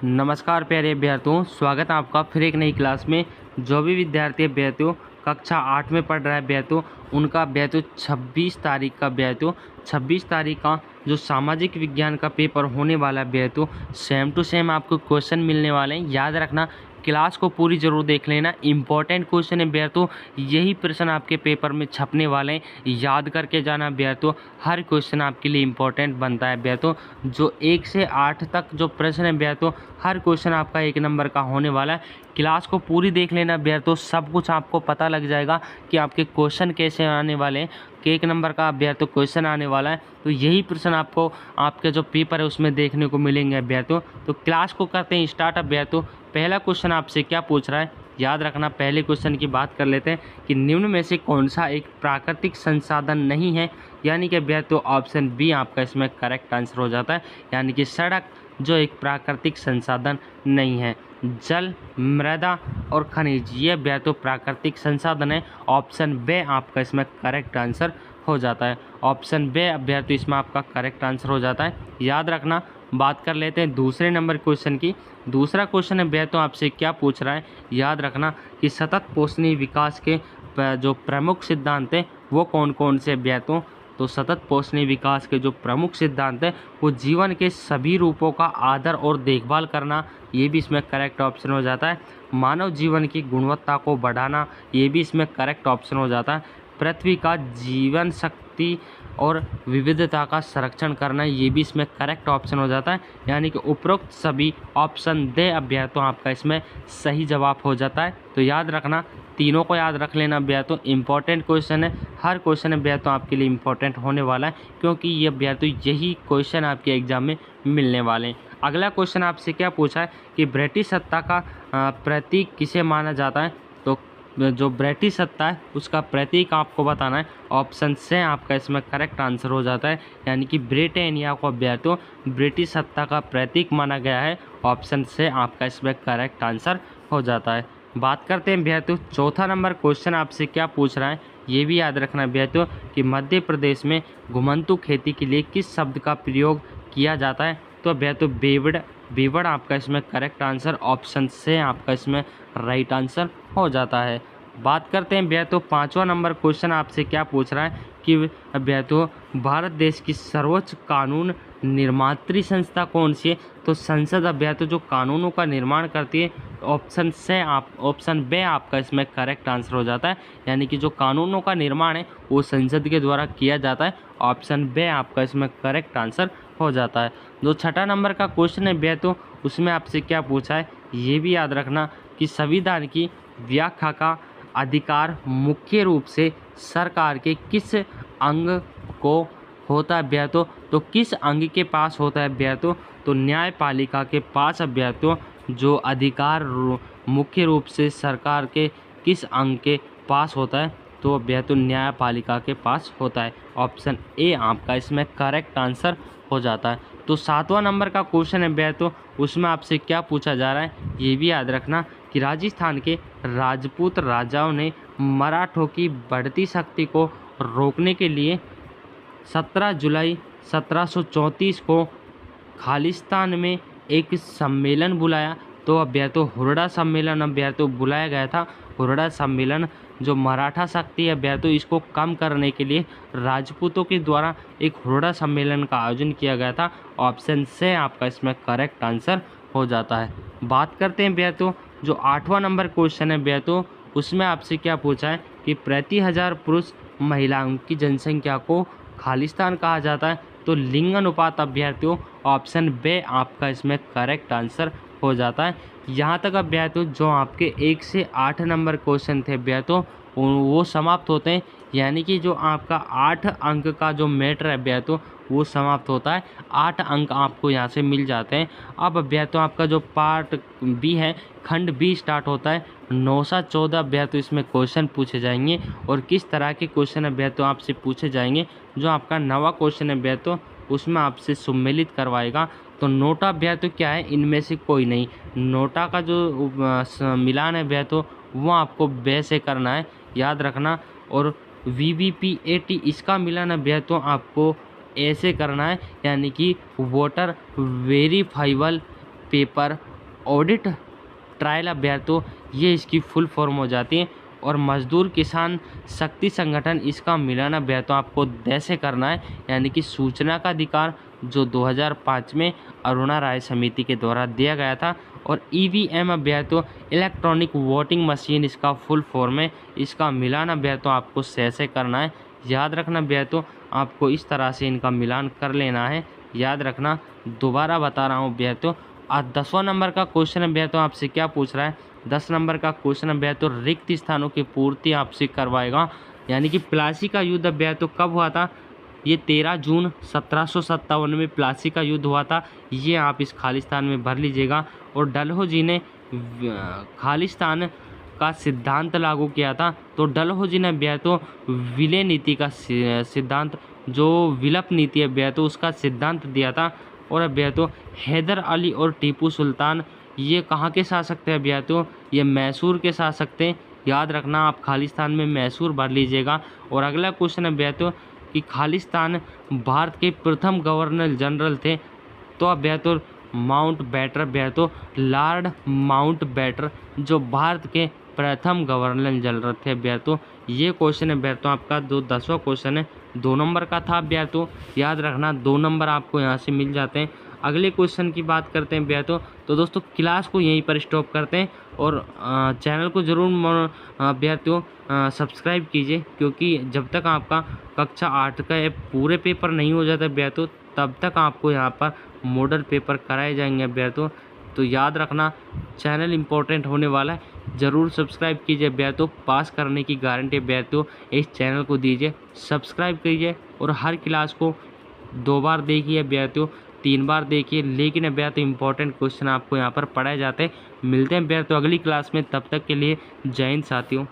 नमस्कार प्यारे अभ्यर्थियों, स्वागत है आपका फिर एक नई क्लास में। जो भी विद्यार्थी अभ्यर्थियों कक्षा 8 में पढ़ रहा है अभ्यर्थियों, उनका अभ्यर्थियों 26 तारीख का अभ्यर्थियों 26 तारीख का जो सामाजिक विज्ञान का पेपर होने वाला है अभ्यर्थियों, सेम टू सेम आपको क्वेश्चन मिलने वाले हैं। याद रखना, क्लास को पूरी जरूर देख लेना। इंपॉर्टेंट क्वेश्चन है अभ्यर्थियों, यही प्रश्न आपके पेपर में छपने वाले हैं। याद करके जाना अभ्यर्थियों, हर क्वेश्चन आपके लिए इंपॉर्टेंट बनता है अभ्यर्थियों। जो 1 से 8 तक जो प्रश्न है अभ्यर्थियों, हर क्वेश्चन आपका 1 नंबर का होने वाला है। क्लास को पूरी देख लेना अभ्यर्थियों, सब कुछ आपको पता लग जाएगा कि आपके क्वेश्चन कैसे आने वाले हैं, कि 1 नंबर का अभ्यर्थियों क्वेश्चन आने वाला है। तो यही प्रश्न आपको आपके जो पेपर है उसमें देखने को मिलेंगे अभ्यर्थियों। तो क्लास को करते हैं स्टार्ट अभ्यर्थियों। पहला क्वेश्चन आपसे क्या पूछ रहा है, याद रखना। पहले क्वेश्चन की बात कर लेते हैं कि निम्न में से कौन सा एक प्राकृतिक संसाधन नहीं है, यानी कि अभ्यर्थियों ऑप्शन बी आपका इसमें करेक्ट आंसर हो जाता है, यानी कि सड़क जो एक प्राकृतिक संसाधन नहीं है। जल, मृदा और खनिज ये अभ्यर्थियों प्राकृतिक संसाधन है। ऑप्शन बे आपका इसमें करेक्ट आंसर हो जाता है। ऑप्शन बे अभ्यर्थियों इसमें आपका करेक्ट आंसर हो जाता है। याद रखना। बात कर लेते हैं दूसरे नंबर क्वेश्चन की। दूसरा क्वेश्चन अभ्यर्थियों आपसे क्या पूछ रहा है, याद रखना कि सतत पोषणीय विकास के जो प्रमुख सिद्धांत हैं वो कौन कौन से अभ्यर्थियों। तो सतत पोषणीय विकास के जो प्रमुख सिद्धांत हैं वो जीवन के सभी रूपों का आदर और देखभाल करना, ये भी इसमें करेक्ट ऑप्शन हो जाता है। मानव जीवन की गुणवत्ता को बढ़ाना, ये भी इसमें करेक्ट ऑप्शन हो जाता है। पृथ्वी का जीवन शक्ति और विविधता का संरक्षण करना, ये भी इसमें करेक्ट ऑप्शन हो जाता है, यानी कि उपरोक्त सभी ऑप्शन दे अभ्यर्थियों आपका इसमें सही जवाब हो जाता है। तो याद रखना, तीनों को याद रख लेना अभ्यर्थियों, इंपॉर्टेंट क्वेश्चन है। हर क्वेश्चन अभ्यर्थियों आपके लिए इंपॉर्टेंट होने वाला है, क्योंकि ये अभ्यर्थियों यही क्वेश्चन आपके एग्जाम में मिलने वाले हैं। अगला क्वेश्चन आपसे क्या पूछा है कि ब्रिटिश सत्ता का प्रतीक किसे माना जाता है। तो जो ब्रिटिश सत्ता है उसका प्रतीक आपको बताना है। ऑप्शन से आपका इसमें करेक्ट आंसर हो जाता है, यानी कि ब्रिटेनिया को अभ्यर्थियों ब्रिटिश सत्ता का प्रतीक माना गया है। ऑप्शन से आपका इसमें करेक्ट आंसर हो जाता है। बात करते हैं अभ्यर्थियों, चौथा नंबर क्वेश्चन आपसे क्या पूछ रहा है, ये भी याद रखना अभ्यर्थियों कि मध्य प्रदेश में घुमंतु खेती के लिए किस शब्द का प्रयोग किया जाता है। तो अभ्यर्थियों बेवड़ आपका इसमें करेक्ट आंसर। ऑप्शन से आपका इसमें राइट आंसर हो जाता है। बात करते हैं अभ्यर्थियों, पांचवा नंबर क्वेश्चन आपसे क्या पूछ रहा है कि अभ्यर्थियों भारत देश की सर्वोच्च कानून निर्मात्री संस्था कौन सी है। तो संसद अभ्यर्थियों जो कानूनों का निर्माण करती है। ऑप्शन बे आपका इसमें करेक्ट आंसर हो जाता है, यानी कि जो कानूनों का निर्माण है वो संसद के द्वारा किया जाता है। ऑप्शन बे आपका इसमें करेक्ट आंसर हो जाता है। जो छठा नंबर का क्वेश्चन है अभ्यर्थियों, उसमें आपसे क्या पूछा है, ये भी याद रखना कि संविधान की व्याख्या का अधिकार मुख्य रूप से सरकार के किस अंग को होता है अभ्यर्थियों। तो किस अंग के पास होता है अभ्यर्थियों। तो न्यायपालिका के पास अभ्यर्थियों जो अधिकार मुख्य रूप से सरकार के किस अंग के पास होता है। तो अभ्यर्थियों न्यायपालिका के पास होता है। ऑप्शन ए आपका इसमें करेक्ट आंसर हो जाता है। तो सातवां नंबर का क्वेश्चन है अभ्यर्थियों, उसमें आपसे क्या पूछा जा रहा है, ये भी याद रखना कि राजस्थान के राजपूत राजाओं ने मराठों की बढ़ती शक्ति को रोकने के लिए 17 जुलाई 1734 को खालिस्तान में एक सम्मेलन बुलाया। तो अभ्यर्थियों हुरडा सम्मेलन अभ्यर्थियों बुलाया गया था। हुरडा सम्मेलन जो मराठा शक्ति है अभ्यर्थियों इसको कम करने के लिए राजपूतों के द्वारा एक हुरडा सम्मेलन का आयोजन किया गया था। ऑप्शन से आपका इसमें करेक्ट आंसर हो जाता है। बात करते हैं अभ्यर्थियों, जो आठवां नंबर क्वेश्चन है अभ्यर्थियों, उसमें आपसे क्या पूछा है कि प्रति 1000 पुरुष महिलाओं की जनसंख्या को खालिस्तान कहा जाता है। तो लिंग अनुपात अभ्यर्थियों ऑप्शन बे आपका इसमें करेक्ट आंसर हो जाता है। यहाँ तक अभ्यर्थियों जो आपके 1 से 8 नंबर क्वेश्चन थे अभ्यर्थियों वो समाप्त होते हैं, यानी कि जो आपका 8 अंक का जो मैटर है अभ्यर्थियों वो समाप्त होता है। 8 अंक आपको यहाँ से मिल जाते हैं। अब अभ्यर्थियों आपका जो पार्ट बी है, खंड बी स्टार्ट होता है। 9 से 14 अभ्यर्थियों इसमें क्वेश्चन पूछे जाएंगे और किस तरह के क्वेश्चन अभ्यर्थियों आपसे पूछे जाएंगे। जो आपका 9वां क्वेश्चन अभ्यर्थियों उसमें आपसे सम्मिलित करवाएगा। तो नोटा अभ्यर्थियों क्या है, इनमें से कोई नहीं। नोटा का जो मिलान है अभ्यर्थियों वो आपको बे से करना है, याद रखना। और VVPAT इसका मिलान अभ्यर्थियों आपको ऐसे करना है, यानी कि voter verifiable paper audit trial अभ्यर्थियों ये इसकी फुल फॉर्म हो जाती है। और मजदूर किसान शक्ति संगठन इसका मिलान अभ्यर्थियों आपको कैसे करना है, यानी कि सूचना का अधिकार जो 2005 में अरुणा राय समिति के द्वारा दिया गया था। और ईवीएम अभ्यर्थियों इलेक्ट्रॉनिक वोटिंग मशीन इसका फुल फॉर्म है, इसका मिलान अभ्यर्थियों आपको कैसे करना है। याद रखना अभ्यर्थियों आपको इस तरह से इनका मिलान कर लेना है। याद रखना, दोबारा बता रहा हूँ अभ्यर्थियों। 10वां नंबर का क्वेश्चन अभ्यर्थियों आपसे क्या पूछ रहा है, 10 नंबर का क्वेश्चन अभ्यर्थियों रिक्त स्थानों की पूर्ति आपसे करवाएगा। यानी कि प्लासी का युद्ध अभ्यर्थियों कब हुआ था, ये 13 जून 1757 में प्लासी का युद्ध हुआ था। ये आप इस खालिस्तान में भर लीजिएगा। और डलहौजी ने खालिस्तान का सिद्धांत लागू किया था। तो डलहौजी ने अभ्यर्थियों विलय नीति का सिद्धांत, जो विलप नीति अभ्यर्थियों उसका सिद्धांत दिया था। और अभ्यर्थियों हैदर अली और टीपू सुल्तान ये कहाँ के शासक थे अभ्यर्थियों, ये मैसूर के शासक थे। याद रखना आप खालिस्तान में मैसूर भर लीजिएगा। और अगला क्वेश्चन अभ्यर्थियों कि खालिस्तान भारत के प्रथम गवर्नर जनरल थे, तो अभ्यर्थियों माउंट बैटर अभ्यर्थियों लॉर्ड माउंट बैटर जो भारत के प्रथम गवर्नर जनरल थे अभ्यर्थियों। ये क्वेश्चन अभ्यर्थियों आपका 10वां क्वेश्चन है, 2 नंबर का था अभ्यर्थियों। याद रखना 2 नंबर आपको यहाँ से मिल जाते हैं। अगले क्वेश्चन की बात करते हैं अभ्यर्थियों। तो दोस्तों क्लास को यहीं पर स्टॉप करते हैं और चैनल को ज़रूर अभ्यर्थियों सब्सक्राइब कीजिए, क्योंकि जब तक आपका कक्षा 8 का पूरे पेपर नहीं हो जाता अभ्यर्थियों तब तक आपको यहाँ पर मॉडल पेपर कराए जाएंगे अभ्यर्थियों। तो याद रखना चैनल इम्पोर्टेंट होने वाला है, ज़रूर सब्सक्राइब कीजिए अभ्यर्थियों। पास करने की गारंटी अभ्यर्थियों इस चैनल को दीजिए, सब्सक्राइब कीजिए। और हर क्लास को 2 बार देखिए अभ्यर्थियों, 3 बार देखिए, लेकिन अभ्यर्थियों इंपॉर्टेंट क्वेश्चन आपको यहाँ पर पढ़ाए जाते हैं। मिलते हैं अभ्यर्थियों अगली क्लास में, तब तक के लिए जय हिंद साथियों।